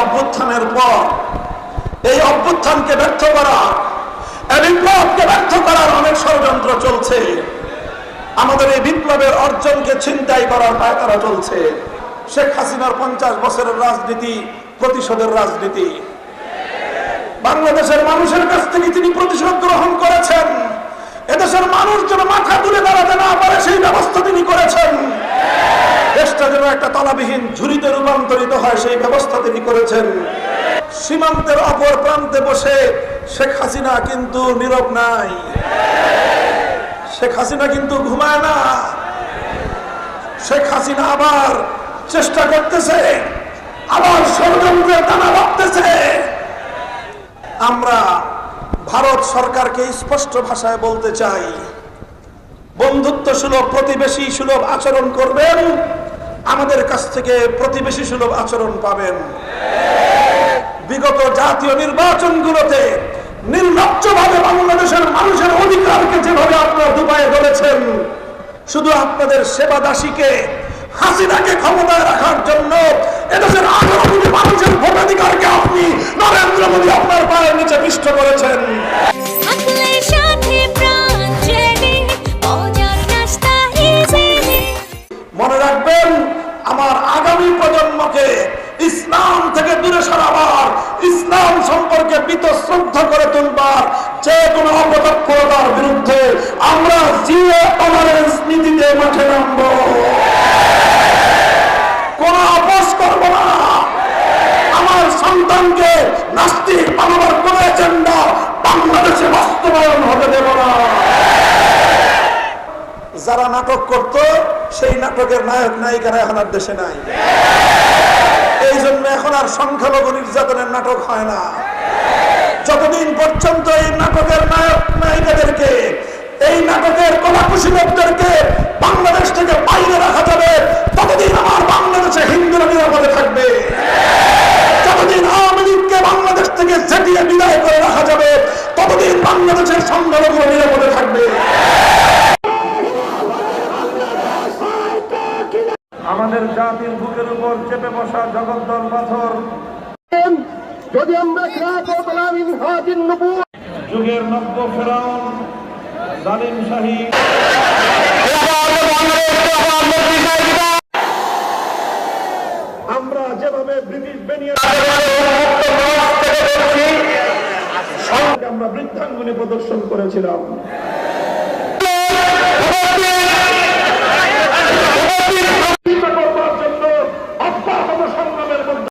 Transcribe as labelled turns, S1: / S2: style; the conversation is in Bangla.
S1: অভ্যুত্থানের পর এই অভ্যুত্থানকে ব্যর্থ করা, বিপ্লবকে ব্যর্থ করার অনেক ষড়যন্ত্র চলছে। আমাদের এই বিপ্লবের অর্জনকে ছিনতাই করার পায়তারা চলছে। শেখ হাসিনার 50 বছরের রাজনীতি প্রতিশোধের রাজনীতি। বাংলাদেশের মানুষের কাছ থেকে তিনি প্রতিশোধ গ্রহণ করেছেন। এদেশের মানুষ যেন মাথা তুলে দাঁড়াতে না পারে সেই ব্যবস্থা তিনি করেছেন। দেশটা যেন একটা তলাবিহীন ঝুড়িতে রূপান্তরিত হয় সেই ব্যবস্থা তিনি করেছেন। সীমান্তের অপর প্রান্তে বসে শেখ হাসিনা কিন্তু নীরব নাই। শেখ হাসিনা কিন্তু ঘুমায় না। শেখ হাসিনা আবার চেষ্টা করতেছে, আবার ষড়যন্ত্রের দানা বাঁধতেছে। আমরা ভারত সরকারকে স্পষ্ট ভাষায় বলতে চাই, বন্ধুত্ব সুলভ প্রতিবেশী সুলভ আচরণ করবেন, আমাদের কাছ থেকে প্রতিবেশী সুলভ আচরণ পাবেন। বিগত জাতীয় নির্বাচনগুলোতে নির্লজ্জভাবে বাংলাদেশের মানুষের অধিকারকে যেভাবে আপনারা দুপায়ে ধরেছেন, শুধু আপনাদের সেবা দাসীকে হাসিনাকে ক্ষমতায় রাখার জন্য এদেশের 18 কোটি মানুষের ভোটাধিকারকে আপনি নরেন্দ্র মোদী আপনার পায়ের নিচে পিষ্ট করেছেন। মনে রাখবেন, আমার আগামী প্রজন্মকে ইসলাম থেকে দূরে সরাবার, ইসলাম সম্পর্কে বীতশ্রদ্ধা করে তুলবার যে কোনো অপতৎপরতার বিরুদ্ধে আমরা জিরো টলারেন্স নীতিতে মাঠে নামব। কোন আপোষ করব না। আমার সন্তানকে নাস্তিক বানাবার কোন এজেন্ডা বাংলাদেশে বাস্তবায়ন হতে দেব না। যারা নাটক করত সেই নাটকের নায়ক নায়িকারা এখন আর দেশে নাই। এই জন্য এখন আর সংখ্যালঘু নির্যাতনের নাটক হয় না। যতদিন পর্যন্ত এই নাটকের নায়ক নায়িকাদেরকে, এই নাটকের কলাকুশলীদেরকে বাংলাদেশ থেকে বাইরে রাখা যাবে, ততদিন আমার বাংলাদেশে হিন্দুরা নিরাপদে থাকবে। যতদিন আওয়ামী লীগকে বাংলাদেশ থেকে ঝেঁটিয়ে বিদায় করে রাখা যাবে, ততদিন বাংলাদেশের সংখ্যালঘুরা নিরাপদে থাকবে।
S2: আমাদের জাতির বুকের উপর চেপে বসা জগদ্দল পাথর যদি আমরা যুগের নব্য ফেরাউন জালিম শাহী আমরা যেভাবে ব্রিটিশ আমরা বৃদ্ধাঙ্গুলি প্রদর্শন করেছিলাম।